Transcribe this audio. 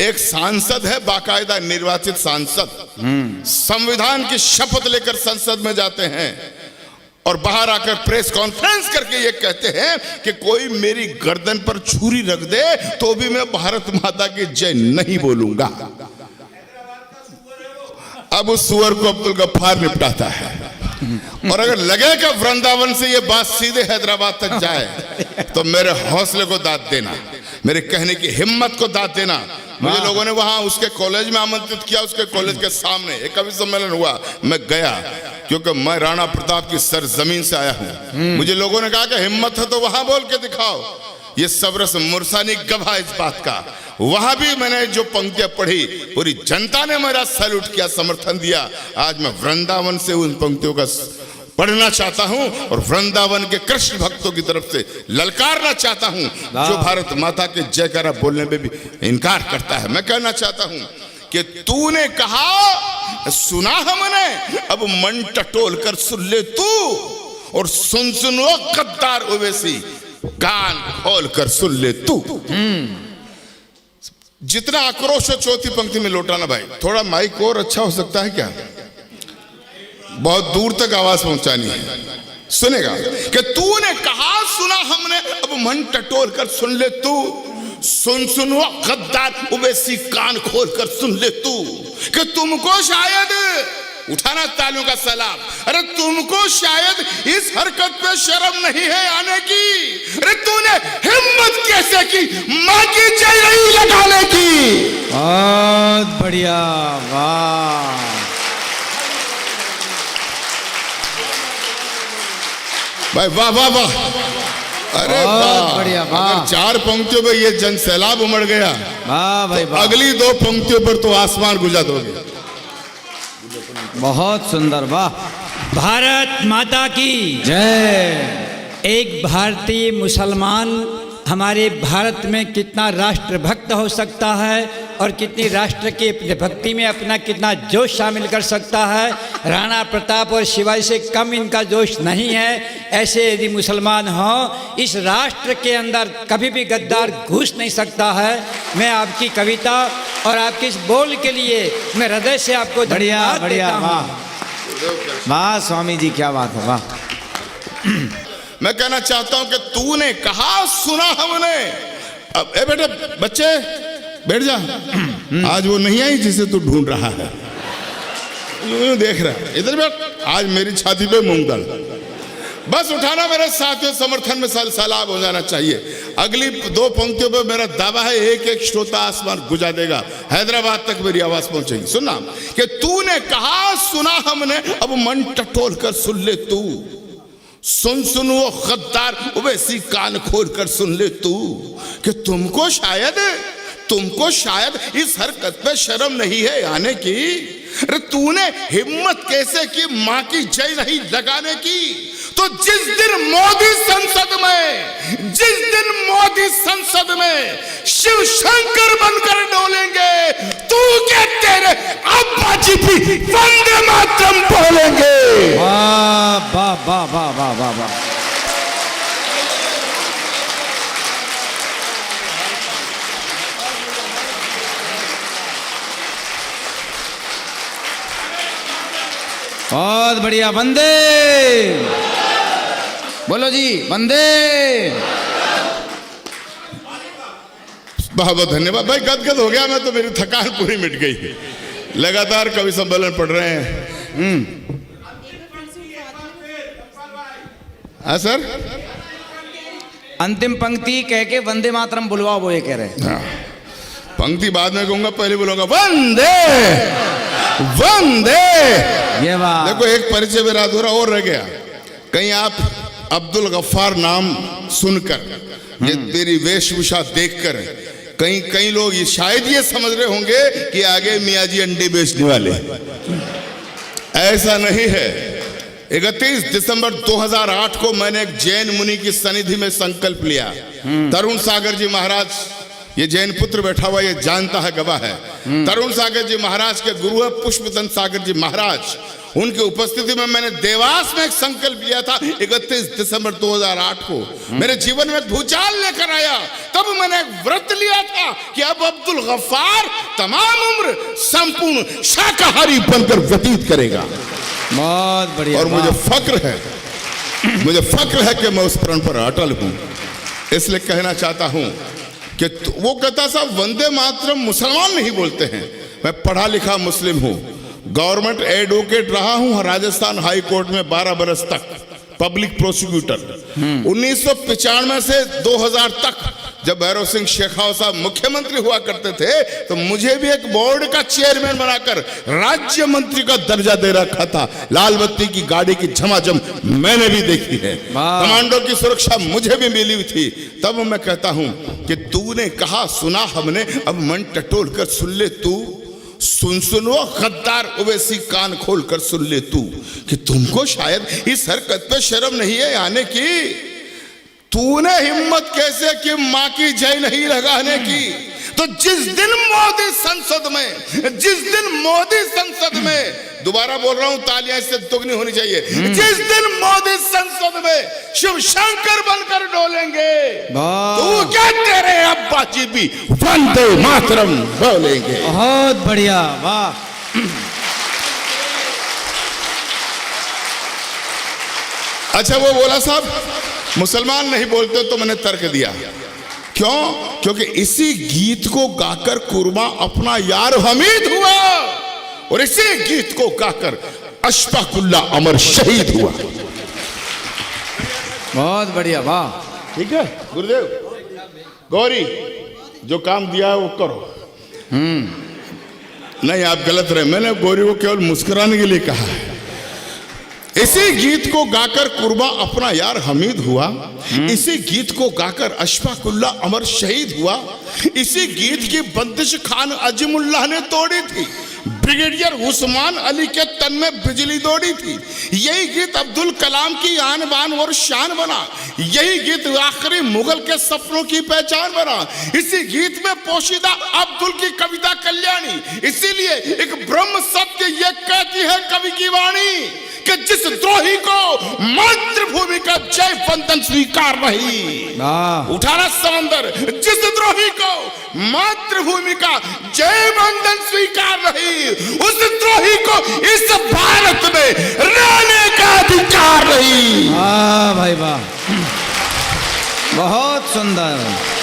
एक सांसद है, बाकायदा निर्वाचित सांसद, संविधान की शपथ लेकर संसद में जाते हैं और बाहर आकर प्रेस कॉन्फ्रेंस करके ये कहते हैं कि कोई मेरी गर्दन पर छुरी रख दे तो भी मैं भारत माता की जय नहीं बोलूंगा। अब उस सुअर को अब्दुल गफ्फार निपटाता है। और अगर लगे कि वृंदावन से ये बात सीधे हैदराबाद तक जाए तो मेरे हौसले को दाद देना, मेरे कहने की हिम्मत को दाद देना। मुझे लोगों ने वहां उसके कॉलेज में आमंत्रित किया, उसके कॉलेज के सामने एक कवि सम्मेलन हुआ, मैं गया क्योंकि मैं राणा प्रताप की सरजमीन से आया हूं। मुझे लोगों ने कहा कि हिम्मत है तो वहां बोल के दिखाओ। ये सबरस मुरसानी गवाह इस बात का। वहां भी मैंने जो पंक्तियां पढ़ी, पूरी जनता ने मेरा सैल्यूट किया, समर्थन दिया। आज मैं वृंदावन से उन पंक्तियों का पढ़ना चाहता हूं और वृंदावन के कृष्ण भक्तों की तरफ से ललकारना चाहता हूं जो भारत माता के जयकारा बोलने में भी इनकार करता है। मैं कहना चाहता हूं कि तूने कहा सुना हमने, अब मन टटोल कर सुन ले तू, और सुन सुनो गद्दार ओवैसी, कान खोल कर सुन ले तू। जितना आक्रोश हो चौथी पंक्ति में लौटाना भाई। थोड़ा माइक और अच्छा हो सकता है क्या? बहुत दूर तक आवाज पहुंचानी है, सुनेगा कि तूने कहा सुना हमने, अब मन टटोल कर सुन ले तू, सुन सुनो गद्दार ओवैसी, कान खोल कर सुन ले तू, कि तुमको शायद, उठाना तालियों का सलाम, अरे तुमको शायद इस हरकत पे शर्म नहीं है आने की। अरे तूने हिम्मत कैसे की मां की जय नहीं लगाने की? बहुत बढ़िया, वाह। भाई वाह वाह वाह, अरे वाह बढ़िया, वाह। चार पंक्तियों में ये जन सैलाब उमड़ गया, वाह भाई वाह। अगली दो पंक्तियों पर तो आसमान गुजा दोगे। बहुत सुंदर, वाह। भारत माता की जय। एक भारतीय मुसलमान हमारे भारत में कितना राष्ट्रभक्त हो सकता है और कितनी राष्ट्र की भक्ति में अपना कितना जोश शामिल कर सकता है। राणा प्रताप और शिवाजी से कम इनका जोश नहीं है। ऐसे यदि मुसलमान हों, इस राष्ट्र के अंदर कभी भी गद्दार घुस नहीं सकता है। मैं आपकी कविता और आपके इस बोल के लिए मैं हृदय से आपको बढ़िया धन्यवाद बढ़िया, देता हूं। वाह वाह स्वामी जी, क्या बात है, वाह। मैं कहना चाहता हूं कि तूने कहा सुना हमने। अब ए बेटे बच्चे बैठ जा, आज वो नहीं आई जिसे तू ढूंढ रहा है, देख रहा है, इधर बैठ। आज मेरी छाती पे मूंग दाल, बस उठाना मेरे साथियों, समर्थन में सैलाब हो जाना चाहिए। अगली दो पंक्तियों पे मेरा दावा है एक एक श्रोता आसमान गुजा देगा, हैदराबाद तक मेरी आवाज पहुंचेगी। सुनना कि तूने कहा सुना हमने, अब मन टटोल कर सुन ले तू, सुन सुन वो गद्दार ओवैसी, कान खोल कर सुन ले तू, कि तुमको शायद इस हरकत पे शर्म नहीं है आने की। अरे तूने हिम्मत कैसे की मां की जय नहीं लगाने की? तो जिस दिन मोदी संसद में शिव शंकर बनकर डोलेंगे, तू के तेरे अब्बा जी भी वंदे मातरम बोलेंगे। वाह वाह वाह वाह वाह वाह वाह। बहुत बढ़िया, वंदे बोलो जी, वंदे। बहुत बहुत धन्यवाद भाई, गदगद हो गया मैं तो, मेरी थकान पूरी मिट गई। लगातार कवि सम्मेलन पढ़ रहे हैं। हाँ सर, अंतिम पंक्ति कह के वंदे मातरम बुलवाओ, वो ये कह रहे हैं। हाँ। पंक्ति बाद में कहूंगा, पहले बोलूंगा वंदे वंदे। ये बात देखो, एक परिचय मेरा अधूरा और रह गया। कहीं आप अब्दुल गफ्फार नाम सुनकर, ये तेरी वेशभूषा देखकर, कई लोग ये शायद ये समझ रहे होंगे कि आगे मियाँ जी अंडे बेचने वाले। ऐसा नहीं है। 31 दिसंबर 2008 को मैंने एक जैन मुनि की सनिधि में संकल्प लिया। तरुण सागर जी महाराज, ये जैन पुत्र बैठा हुआ, ये जानता है, गवाह है। तरुण सागर जी महाराज के गुरु है पुष्पदंत सागर जी महाराज। उनकी उपस्थिति में मैंने देवास में एक संकल्प लिया था 31 दिसंबर 2008 को। मेरे जीवन में भूचाल लेकर आया। तब मैंने एक व्रत लिया था कि अब अब्दुल गफ्फार तमाम उम्र संपूर्ण शाकाहारी बनकर व्यतीत करेगा। बहुत बढ़िया। और मुझे फक्र है कि मैं उस प्रण पर अटल हूं। इसलिए कहना चाहता हूं कि वो कहता साहब वंदे मातरम मुसलमान नहीं बोलते हैं। मैं पढ़ा लिखा मुस्लिम हूं, गवर्नमेंट एडवोकेट रहा हूं राजस्थान हाई कोर्ट में 12 बरस तक, पब्लिक प्रोसिक्यूटर। 1995 से 2000 तक जब भैरव सिंह शेखावत साहब मुख्यमंत्री हुआ करते थे तो मुझे भी एक बोर्ड का चेयरमैन बनाकर राज्य मंत्री का दर्जा दे रखा था। लाल बत्ती की गाड़ी की झमाझम मैंने भी देखी है, कमांडो की सुरक्षा मुझे भी मिली हुई थी। तब मैं कहता हूं कि तूने कहा सुना हमने, अब मन टटोल कर सुन ले तू, सुन वो गद्दार ओवैसी कान खोल कर सुन ले तू, कि तुमको शायद इस हरकत पे शर्म नहीं है आने की। तूने हिम्मत कैसे कि मां की जय नहीं लगाने की। तो जिस दिन मोदी संसद में दोबारा बोल रहा हूं, तालियां इससे दुगनी होनी चाहिए, जिस दिन मोदी संसद में शिव शंकर बनकर डोलेंगे तो क्या तेरे अब्बा जी भी वंदे मातरम बोलेंगे। बहुत बढ़िया, वाह। अच्छा वो बोला साहब मुसलमान नहीं बोलते, तो मैंने तर्क दिया क्यों? क्योंकि इसी गीत को गाकर कुर्मा अपना यार हमीद हुआ और इसी गीत को गाकर अशफाकुल्ला अमर शहीद हुआ। बहुत बढ़िया, वाह। ठीक है गुरुदेव, गौरी जो काम दिया है वो करो। नहीं आप गलत रहे, मैंने गौरी को केवल मुस्कुराने के लिए कहा है। इसी गीत को गाकर कुर्बा अपना यार हमीद हुआ, इसी गीत को गाकर अशफाकुल्ला अमर शहीद हुआ, इसी गीत की बंदिश खान अजीमुल्लाह ने तोड़ी थी, ब्रिगेडियर उस्मान अली के तन में बिजली दौड़ी थी। यही गीत अब्दुल कलाम की आन बान और शान बना, यही गीत आखिरी मुगल के सपनों की पहचान बना, इसी गीत में पोशीदा अब्दुल की कविता कल्याणी। इसीलिए एक ब्रह्म सत्य ये कहती है कवि की वाणी कि जिस द्रोही को मातृभूमि का जय वंदन स्वीकार नहीं, उठाना समंदर, जिस द्रोही को मातृभूमि का जय वंदन स्वीकार नहीं, उस द्रोही को इस भारत में रहने का अधिकार नहीं। वाह भाई वाह, बहुत सुंदर।